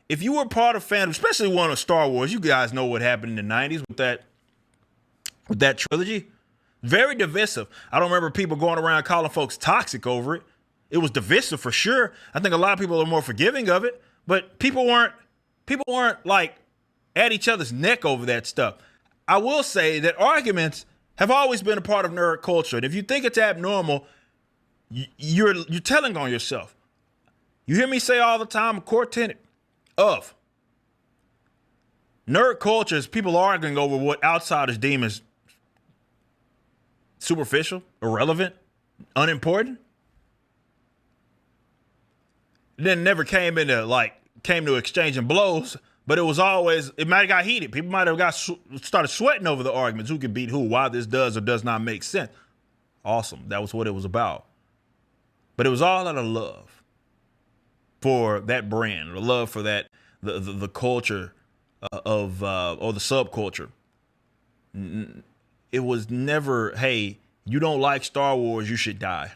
if you were part of fandom, especially one of Star Wars, you guys know what happened in the 90s with that trilogy. Very divisive. I don't remember people going around calling folks toxic over it. It was divisive for sure. I think a lot of people are more forgiving of it, but people weren't like at each other's neck over that stuff. I will say that arguments have always been a part of nerd culture. And if you think it's abnormal, you're telling on yourself. You hear me say all the time, a core tenet of nerd culture is people arguing over what outsiders deem as superficial, irrelevant, unimportant. It then never came to exchanging blows, but it was always, it might have got heated. People might have started sweating over the arguments. Who can beat who, why this does or does not make sense. Awesome. That was what it was about. But it was all out of love for that brand, the love for that, the culture or the subculture. It was never, hey, you don't like Star Wars, you should die.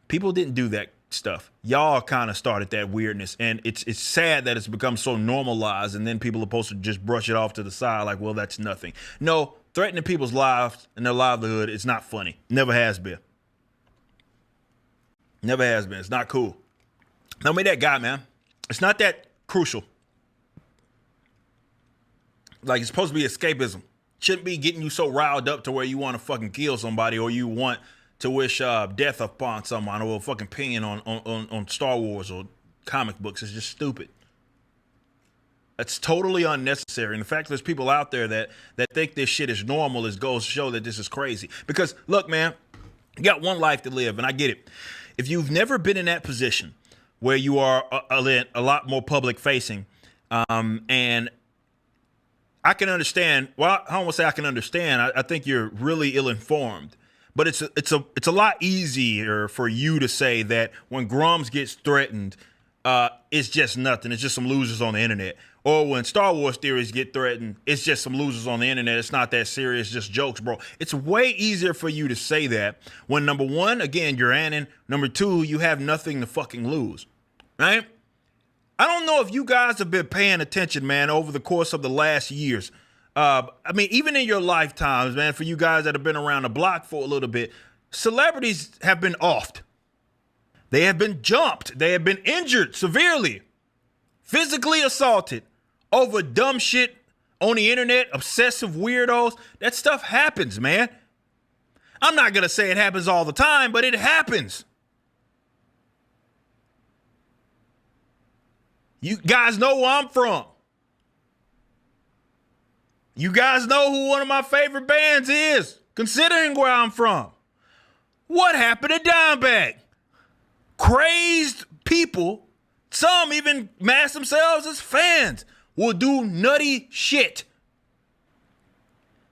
People didn't do that stuff. Y'all kind of started that weirdness, and it's sad that it's become so normalized, and then people are supposed to just brush it off to the side like, well, that's nothing. No, threatening people's lives and their livelihood is not funny. Never has been. Never has been. It's not cool. Don't be that guy, man. It's not that crucial. Like, it's supposed to be escapism. Shouldn't be getting you so riled up to where you want to fucking kill somebody or you want to wish death upon someone or a fucking opinion on Star Wars or comic books. Is just stupid. That's totally unnecessary. And the fact there's people out there that think this shit is normal goes to show that this is crazy. Because, look, man, you got one life to live, and I get it. If you've never been in that position where you are a lot more public facing, and I can understand. Well, I don't want to say I can understand. I think you're really ill-informed. But it's a lot easier for you to say that when Grums gets threatened, it's just nothing. It's just some losers on the internet. Or when Star Wars theories get threatened, it's just some losers on the internet. It's not that serious, just jokes, bro. It's way easier for you to say that when, number one, again, you're Annan. Number two, you have nothing to fucking lose, right? I don't know if you guys have been paying attention, man, over the course of the last years. I mean, even in your lifetimes, man, for you guys that have been around the block for a little bit, celebrities have been offed. They have been jumped. They have been injured severely, physically assaulted over dumb shit on the internet, obsessive weirdos. That stuff happens, man. I'm not going to say it happens all the time, but it happens. You guys know where I'm from. You guys know who one of my favorite bands is, considering where I'm from. What happened to Dimebag? Crazed people, some even mask themselves as fans, will do nutty shit.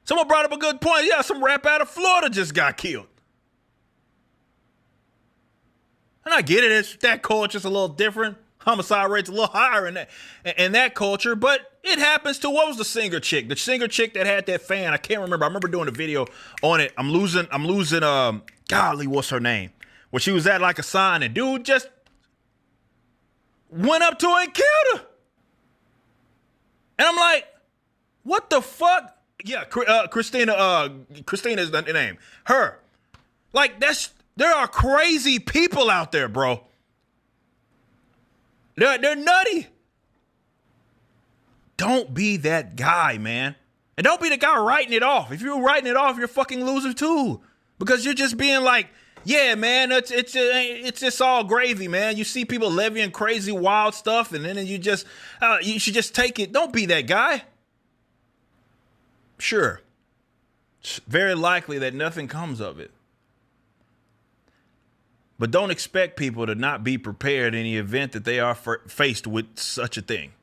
Someone brought up a good point. Yeah, some rap out of Florida just got killed. And I get it. That culture's a little different. Homicide rate's a little higher in that culture, but it happens to, what was the singer chick? The singer chick that had that fan, I can't remember. I remember doing a video on it. I'm losing, golly, what's her name? Where she was at like a sign and dude just went up to her and killed her. And I'm like, what the fuck? Yeah, Christina is the name. Her. Like, there are crazy people out there, bro. They're nutty. Don't be that guy, man. And don't be the guy writing it off. If you're writing it off, you're a fucking loser too. Because you're just being like, yeah, man, it's just all gravy, man. You see people levying crazy, wild stuff, and then you should just take it. Don't be that guy. Sure. It's very likely that nothing comes of it. But don't expect people to not be prepared in the event that they are faced with such a thing,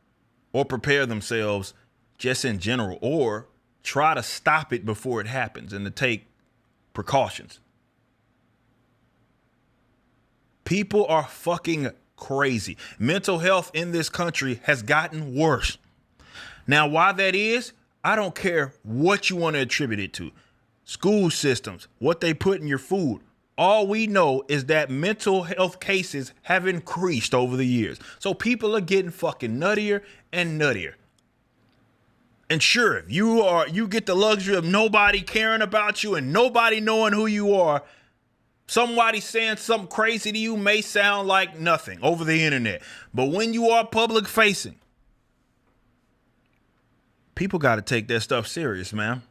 or prepare themselves just in general, or try to stop it before it happens and to take precautions. People are fucking crazy. Mental health in this country has gotten worse. Now, why that is, I don't care what you want to attribute it to. School systems, what they put in your food, All we know is that mental health cases have increased over the years. So people are getting fucking nuttier and nuttier. And sure, you get the luxury of nobody caring about you and nobody knowing who you are. Somebody saying something crazy to you may sound like nothing over the internet. But when you are public facing, people got to take that stuff serious, man.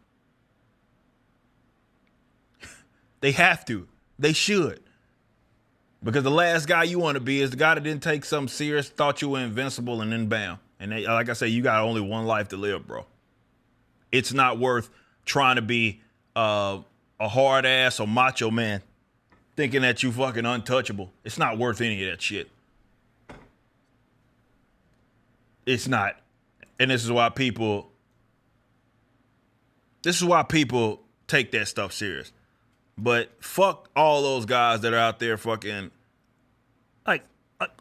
They have to. They should. Because the last guy you want to be is the guy that didn't take something serious, thought you were invincible, and then bam. And like I say, you got only one life to live, bro. It's not worth trying to be a hard ass or macho man thinking that you fucking untouchable. It's not worth any of that shit. It's not. And this is why people take that stuff serious. But fuck all those guys that are out there fucking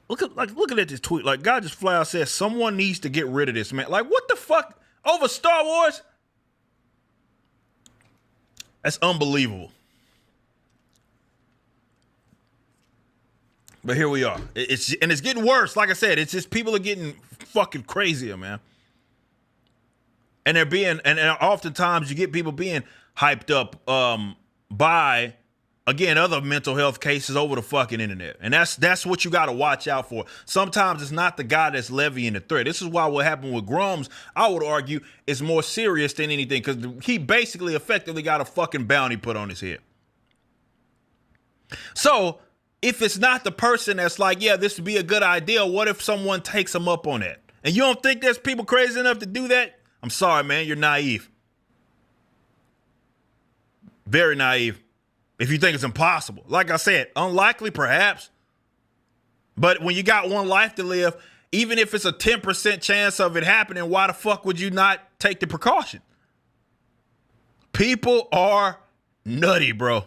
looking at this tweet. Like, God just flat out says someone needs to get rid of this man. Like, what the fuck? Over Star Wars? That's unbelievable. But here we are. It's getting worse. Like I said, it's just people are getting fucking crazier, man. And oftentimes you get people being hyped up by, again, other mental health cases over the fucking internet. And that's what you got to watch out for. Sometimes it's not the guy that's levying the threat. This is why what happened with Grums, I would argue, is more serious than anything, because he basically effectively got a fucking bounty put on his head. So if it's not the person that's like, yeah, this would be a good idea, what if someone takes him up on that? And you don't think there's people crazy enough to do that? I'm sorry, man. You're naive. Very naive. If you think it's impossible. Like I said, unlikely perhaps. But when you got one life to live, even if it's a 10% chance of it happening, why the fuck would you not take the precaution? People are nutty, bro.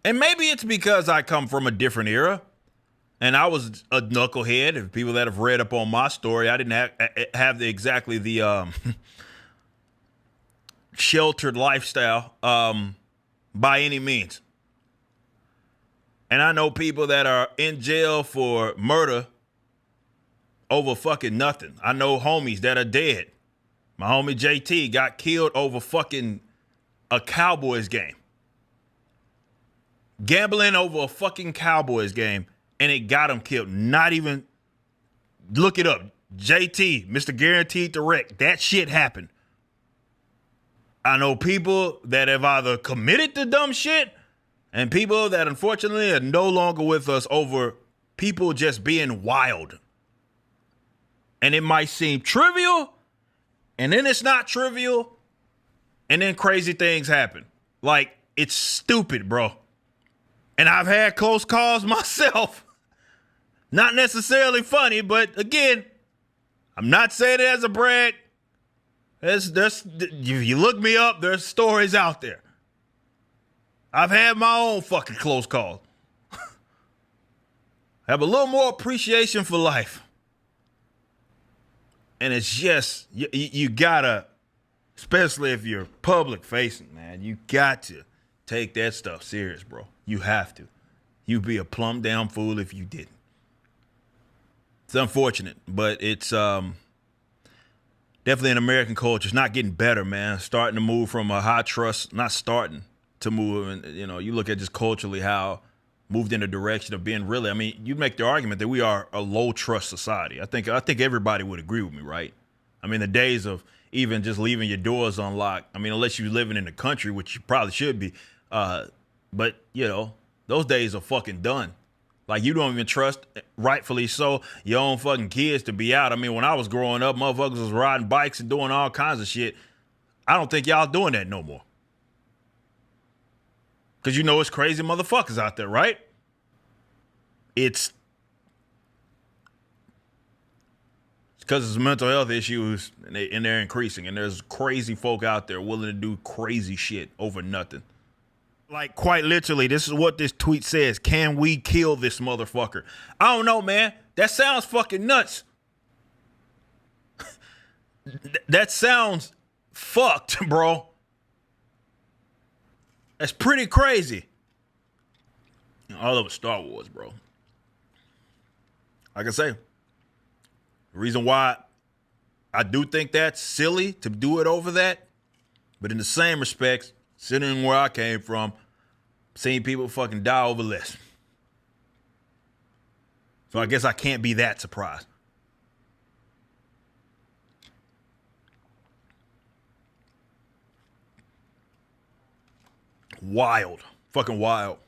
And maybe it's because I come from a different era. And I was a knucklehead. And people that have read up on my story, I didn't have exactly the sheltered lifestyle by any means. And I know people that are in jail for murder over fucking nothing. I know homies that are dead. My homie JT got killed over fucking a Cowboys game. Gambling over a fucking Cowboys game, and it got him killed. Not even, look it up. JT, Mr. Guaranteed Direct. That shit happened. I know people that have either committed to dumb shit and people that unfortunately are no longer with us over people just being wild. And it might seem trivial, and then it's not trivial, and then crazy things happen. Like, it's stupid, bro. And I've had close calls myself. Not necessarily funny, but again, I'm not saying it as a brag. If you look me up, there's stories out there. I've had my own fucking close calls. Have a little more appreciation for life. And it's just, you gotta, especially if you're public facing, man, you got to take that stuff serious, bro. You have to. You'd be a plumb down fool if you didn't. It's unfortunate, but it's definitely in American culture. It's not getting better, man. Starting to move from a high trust, not starting to move. And, you know, you look at just culturally how moved in the direction of being really, I mean, you make the argument that we are a low trust society. I think everybody would agree with me, right? I mean, the days of even just leaving your doors unlocked, I mean, unless you're living in the country, which you probably should be, but, you know, those days are fucking done. Like, you don't even trust, rightfully so, your own fucking kids to be out. I mean, when I was growing up, motherfuckers was riding bikes and doing all kinds of shit. I don't think y'all doing that no more. Because you know it's crazy motherfuckers out there, right? It's because it's mental health issues, and they're increasing. And there's crazy folk out there willing to do crazy shit over nothing. Like, quite literally, this is what this tweet says. Can we kill this motherfucker? I don't know, man. That sounds fucking nuts. That sounds fucked, bro. That's pretty crazy. All of it Star Wars, bro. Like I say, the reason why I do think that's silly to do it over that, but in the same respects, considering where I came from, seeing people fucking die over less. So I guess I can't be that surprised. Wild. Fucking wild.